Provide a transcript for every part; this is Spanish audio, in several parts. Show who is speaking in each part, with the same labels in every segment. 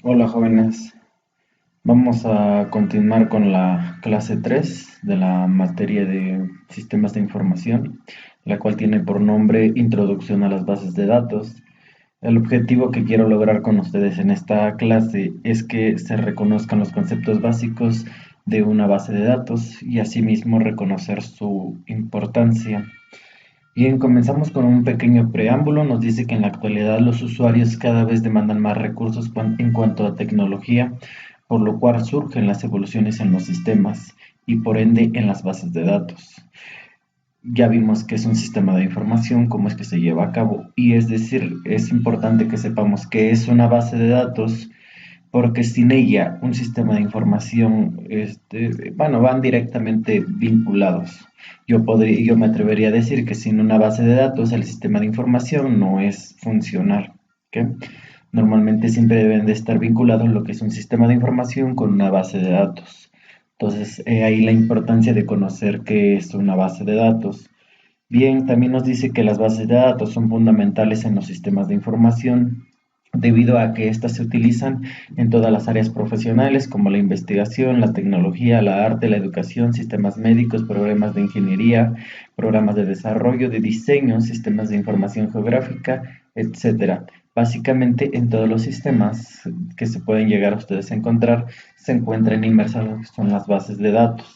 Speaker 1: Hola jóvenes, vamos a continuar con la clase 3 de la materia de sistemas de información, la cual tiene por nombre Introducción a las bases de datos. El objetivo que quiero lograr con ustedes en esta clase es que se reconozcan los conceptos básicos de una base de datos y asimismo reconocer su importancia. Bien, comenzamos con un pequeño preámbulo. Nos dice que en la actualidad los usuarios cada vez demandan más recursos en cuanto a tecnología, por lo cual surgen las evoluciones en los sistemas y por ende en las bases de datos. Ya vimos que es un sistema de información, cómo es que se lleva a cabo, y es decir, es importante que sepamos qué es una base de datos, porque sin ella un sistema de información, bueno, van directamente vinculados. Yo me atrevería a decir que sin una base de datos el sistema de información no es funcional. ¿Ok? Normalmente siempre deben de estar vinculados lo que es un sistema de información con una base de datos. Entonces, ahí la importancia de conocer qué es una base de datos. Bien, también nos dice que las bases de datos son fundamentales en los sistemas de información debido a que éstas se utilizan en todas las áreas profesionales como la investigación, la tecnología, la arte, la educación, sistemas médicos, programas de ingeniería, programas de desarrollo, de diseño, sistemas de información geográfica, etcétera. Básicamente en todos los sistemas que se pueden llegar a ustedes a encontrar se encuentran inmersas lo que son las bases de datos.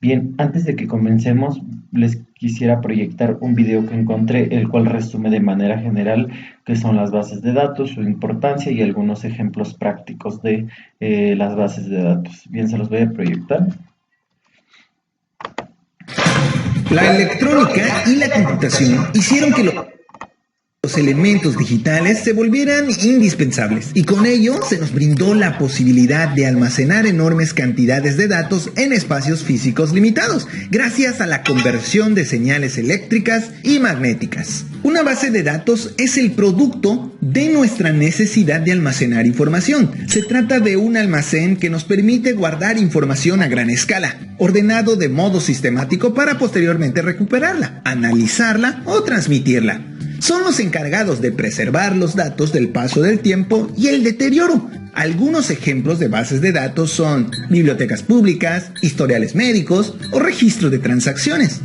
Speaker 1: Bien, antes de que comencemos, les quisiera proyectar un video que encontré, el cual resume de manera general qué son las bases de datos, su importancia y algunos ejemplos prácticos de las bases de datos. Bien, se los voy a proyectar.
Speaker 2: La electrónica y la computación hicieron que los elementos digitales se volvieran indispensables y con ello se nos brindó la posibilidad de almacenar enormes cantidades de datos en espacios físicos limitados, gracias a la conversión de señales eléctricas y magnéticas. Una base de datos es el producto de nuestra necesidad de almacenar información. Se trata de un almacén que nos permite guardar información a gran escala, ordenado de modo sistemático para posteriormente recuperarla, analizarla o transmitirla. Son los encargados de preservar los datos del paso del tiempo y el deterioro. Algunos ejemplos de bases de datos son bibliotecas públicas, historiales médicos o registro de transacciones.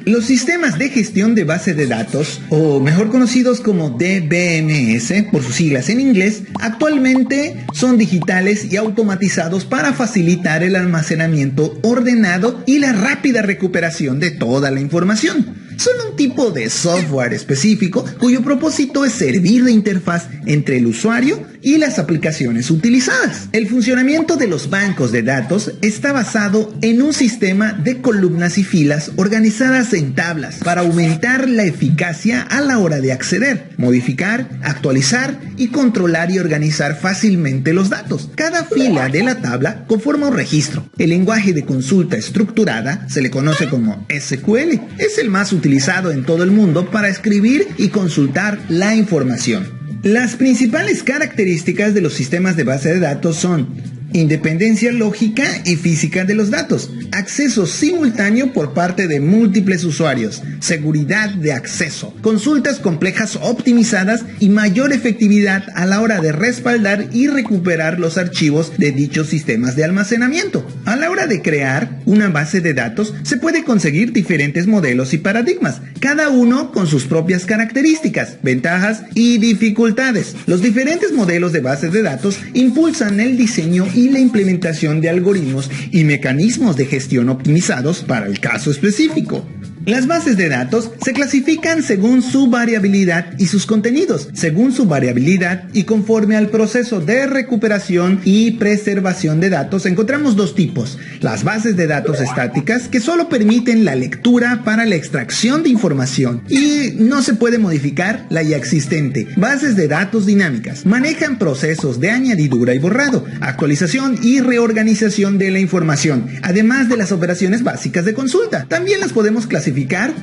Speaker 2: Los sistemas de gestión de base de datos, o mejor conocidos como DBMS por sus siglas en inglés, actualmente son digitales y automatizados para facilitar el almacenamiento ordenado y la rápida recuperación de toda la información. Son un tipo de software específico cuyo propósito es servir de interfaz entre el usuario y las aplicaciones utilizadas. El funcionamiento de los bancos de datos está basado en un sistema de columnas y filas organizadas en tablas para aumentar la eficacia a la hora de acceder, modificar, actualizar y controlar y organizar fácilmente los datos. Cada fila de la tabla conforma un registro. El lenguaje de consulta estructurada se le conoce como SQL. Es el más utilizado en todo el mundo para escribir y consultar la información. Las principales características de los sistemas de base de datos son independencia lógica y física de los datos, acceso simultáneo por parte de múltiples usuarios, seguridad de acceso, consultas complejas optimizadas y mayor efectividad a la hora de respaldar y recuperar los archivos de dichos sistemas de almacenamiento. A la hora de crear una base de datos se puede conseguir diferentes modelos y paradigmas, cada uno con sus propias características, ventajas y dificultades. Los diferentes modelos de bases de datos impulsan el diseño y la implementación de algoritmos y mecanismos de gestión optimizados para el caso específico. Las bases de datos se clasifican según su variabilidad y sus contenidos, según su variabilidad y conforme al proceso de recuperación y preservación de datos. Encontramos dos tipos: las bases de datos estáticas, que solo permiten la lectura para la extracción de información y no se puede modificar la ya existente. Bases de datos dinámicas manejan procesos de añadidura y borrado, actualización y reorganización de la información, además de las operaciones básicas de consulta. También las podemos clasificar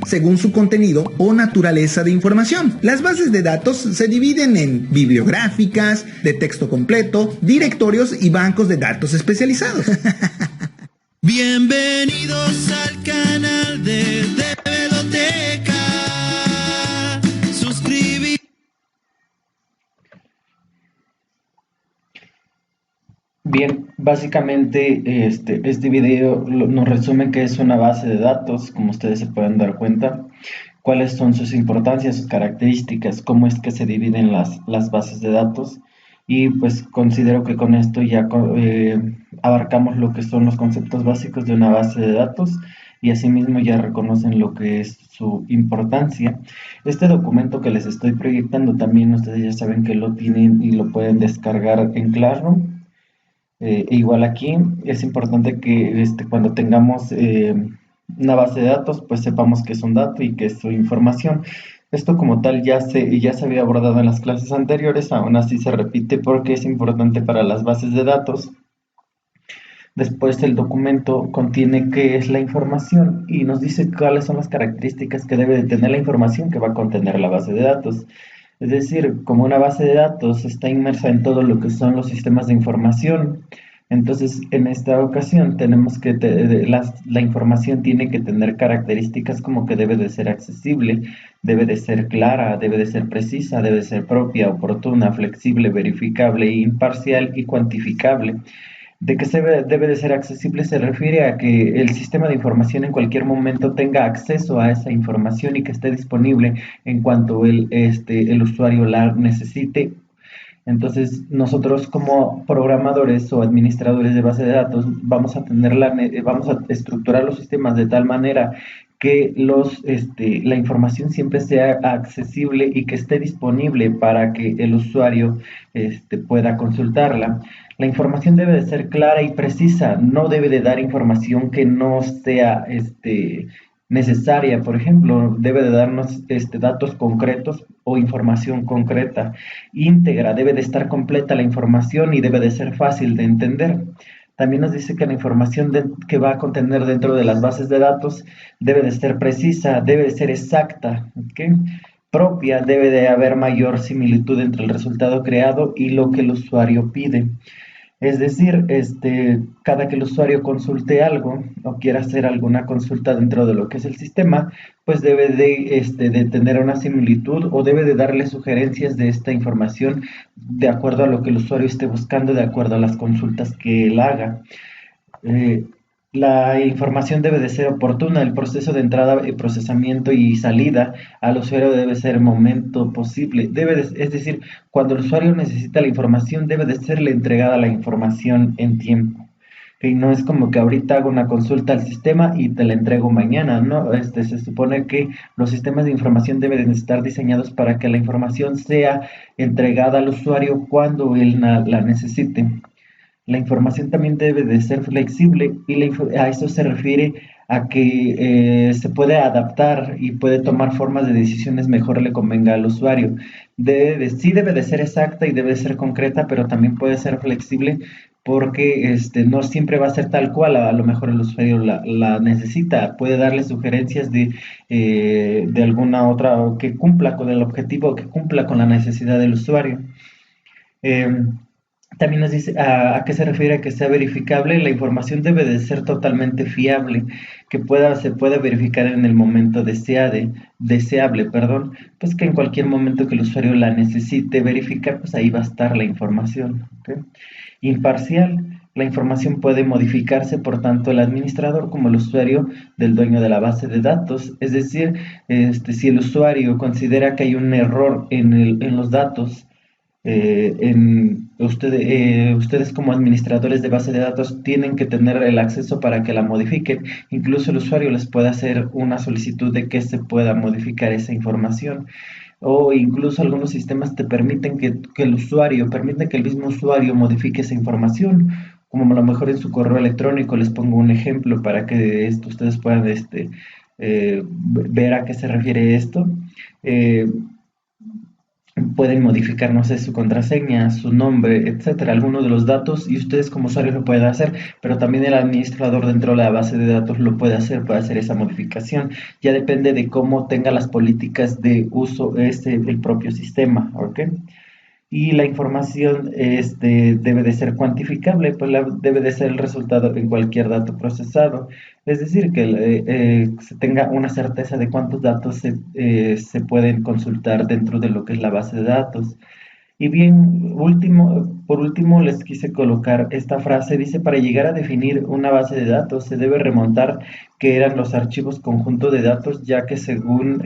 Speaker 2: según su contenido o naturaleza de información. Las bases de datos se dividen en bibliográficas, de texto completo, directorios y bancos de datos especializados.
Speaker 3: Bienvenidos al canal de Biblioteca. Suscribir.
Speaker 1: Bien, básicamente este video nos resume que es una base de datos, como ustedes se pueden dar cuenta, cuáles son sus importancias, sus características, cómo es que se dividen las bases de datos y pues considero que con esto ya abarcamos lo que son los conceptos básicos de una base de datos y asimismo ya reconocen lo que es su importancia. Este documento que les estoy proyectando también ustedes ya saben que lo tienen y lo pueden descargar en Classroom. Igual aquí es importante que cuando tengamos una base de datos, pues sepamos que es un dato y que es su información. Esto como tal ya se había abordado en las clases anteriores, aún así se repite porque es importante para las bases de datos. Después el documento contiene qué es la información y nos dice cuáles son las características que debe de tener la información que va a contener la base de datos. Es decir, como una base de datos está inmersa en todo lo que son los sistemas de información, entonces en esta ocasión tenemos que la información tiene que tener características como que debe de ser accesible, debe de ser clara, debe de ser precisa, debe de ser propia, oportuna, flexible, verificable, imparcial y cuantificable. De que debe de ser accesible se refiere a que el sistema de información en cualquier momento tenga acceso a esa información y que esté disponible en cuanto el usuario la necesite. Entonces, nosotros como programadores o administradores de base de datos vamos a vamos a estructurar los sistemas de tal manera que la información siempre sea accesible y que esté disponible para que el usuario pueda consultarla. La información debe de ser clara y precisa, no debe de dar información que no sea necesaria. Por ejemplo, debe de darnos datos concretos o información concreta, íntegra, debe de estar completa la información y debe de ser fácil de entender. También nos dice que la información que va a contener dentro de las bases de datos debe de ser precisa, debe de ser exacta, ¿okay? Propia, debe de haber mayor similitud entre el resultado creado y lo que el usuario pide. Es decir, cada que el usuario consulte algo o quiera hacer alguna consulta dentro de lo que es el sistema, pues debe de tener una similitud o debe de darle sugerencias de esta información de acuerdo a lo que el usuario esté buscando, de acuerdo a las consultas que él haga. Eh, la información debe de ser oportuna, el proceso de entrada, procesamiento y salida al usuario debe ser momento posible. Es decir, cuando el usuario necesita la información, debe de serle entregada la información en tiempo. Y no es como que ahorita hago una consulta al sistema y te la entrego mañana, ¿no? Se supone que los sistemas de información deben estar diseñados para que la información sea entregada al usuario cuando él la necesite. La información también debe de ser flexible y a eso se refiere a que se puede adaptar y puede tomar formas de decisiones mejor le convenga al usuario. Sí debe de ser exacta y debe de ser concreta, pero también puede ser flexible porque no siempre va a ser tal cual, a lo mejor el usuario la necesita, puede darle sugerencias de alguna otra o que cumpla con el objetivo, que cumpla con la necesidad del usuario. También nos dice a qué se refiere a que sea verificable. La información debe de ser totalmente fiable, que se pueda verificar en el momento deseable, perdón, pues que en cualquier momento que el usuario la necesite verificar, pues ahí va a estar la información. ¿Okay? Imparcial. La información puede modificarse por tanto el administrador como el usuario del dueño de la base de datos. Es decir, si el usuario considera que hay un error en los datos, ustedes como administradores de base de datos tienen que tener el acceso para que la modifiquen. Incluso el usuario les puede hacer una solicitud de que se pueda modificar esa información. O incluso algunos sistemas te permiten permiten que el mismo usuario modifique esa información. Como a lo mejor en su correo electrónico, les pongo un ejemplo para que ustedes puedan ver a qué se refiere esto. Pueden modificar, no sé, su contraseña, su nombre, etcétera, algunos de los datos, y ustedes como usuarios lo pueden hacer, pero también el administrador dentro de la base de datos lo puede hacer esa modificación. Ya depende de cómo tenga las políticas de uso el propio sistema, ¿ok? Y la información debe de ser cuantificable, pues debe de ser el resultado en cualquier dato procesado. Es decir, que se tenga una certeza de cuántos datos se pueden consultar dentro de lo que es la base de datos. Y bien, por último, les quise colocar esta frase. Dice, para llegar a definir una base de datos se debe remontar que eran los archivos conjunto de datos, ya que según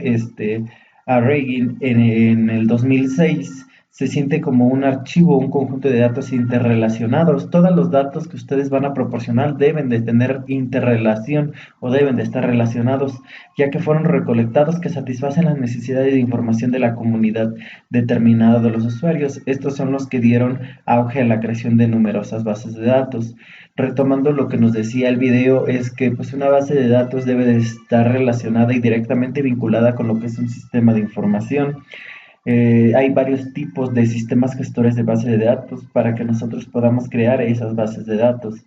Speaker 1: Arreguin en el 2006 se siente como un archivo, un conjunto de datos interrelacionados. Todos los datos que ustedes van a proporcionar deben de tener interrelación o deben de estar relacionados, ya que fueron recolectados que satisfacen las necesidades de información de la comunidad determinada de los usuarios. Estos son los que dieron auge a la creación de numerosas bases de datos. Retomando lo que nos decía el video, es que pues una base de datos debe de estar relacionada y directamente vinculada con lo que es un sistema de información. Hay varios tipos de sistemas gestores de base de datos para que nosotros podamos crear esas bases de datos.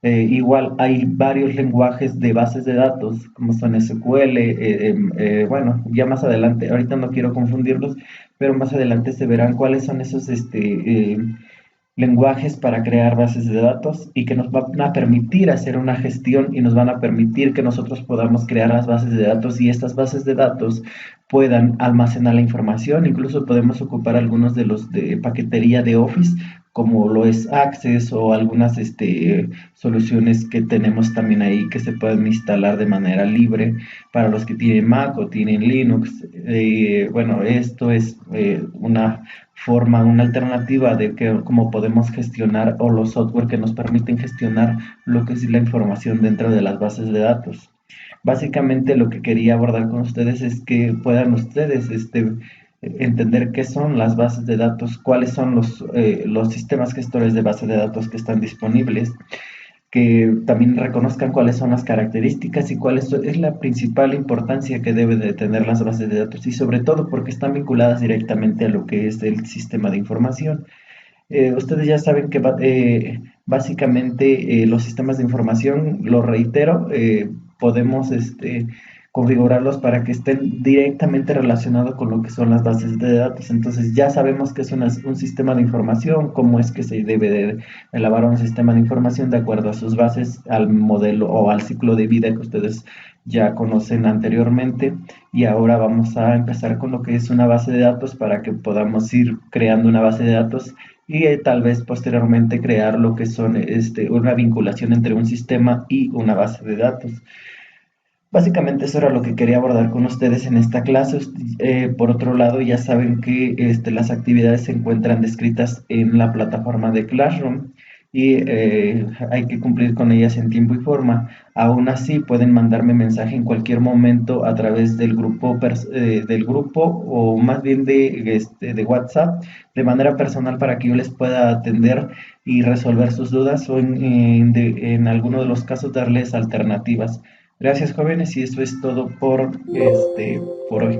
Speaker 1: Igual hay varios lenguajes de bases de datos, como son SQL, bueno, ya más adelante, ahorita no quiero confundirlos, pero más adelante se verán cuáles son esos lenguajes para crear bases de datos y que nos van a permitir hacer una gestión y nos van a permitir que nosotros podamos crear las bases de datos y estas bases de datos puedan almacenar la información. Incluso podemos ocupar algunos de los de paquetería de Office, como lo es Access o algunas soluciones que tenemos también ahí que se pueden instalar de manera libre para los que tienen Mac o tienen Linux. Bueno, esto es una forma, una alternativa de que, cómo podemos gestionar o los software que nos permiten gestionar lo que es la información dentro de las bases de datos. Básicamente lo que quería abordar con ustedes es que puedan ustedes entender qué son las bases de datos, cuáles son los sistemas gestores de base de datos que están disponibles, que también reconozcan cuáles son las características y cuál es la principal importancia que deben de tener las bases de datos y sobre todo porque están vinculadas directamente a lo que es el sistema de información. Ustedes ya saben que básicamente los sistemas de información, lo reitero, podemos configurarlos para que estén directamente relacionados con lo que son las bases de datos. Entonces ya sabemos que es un sistema de información, cómo es que se debe de elaborar un sistema de información de acuerdo a sus bases, al modelo o al ciclo de vida que ustedes ya conocen anteriormente. Y ahora vamos a empezar con lo que es una base de datos para que podamos ir creando una base de datos y tal vez posteriormente crear lo que son una vinculación entre un sistema y una base de datos. Básicamente eso era lo que quería abordar con ustedes en esta clase. Por otro lado, ya saben que las actividades se encuentran descritas en la plataforma de Classroom y hay que cumplir con ellas en tiempo y forma. Aún así, pueden mandarme mensaje en cualquier momento a través del grupo o más bien de WhatsApp de manera personal para que yo les pueda atender y resolver sus dudas o en alguno de los casos darles alternativas. Gracias, jóvenes, y eso es todo por hoy.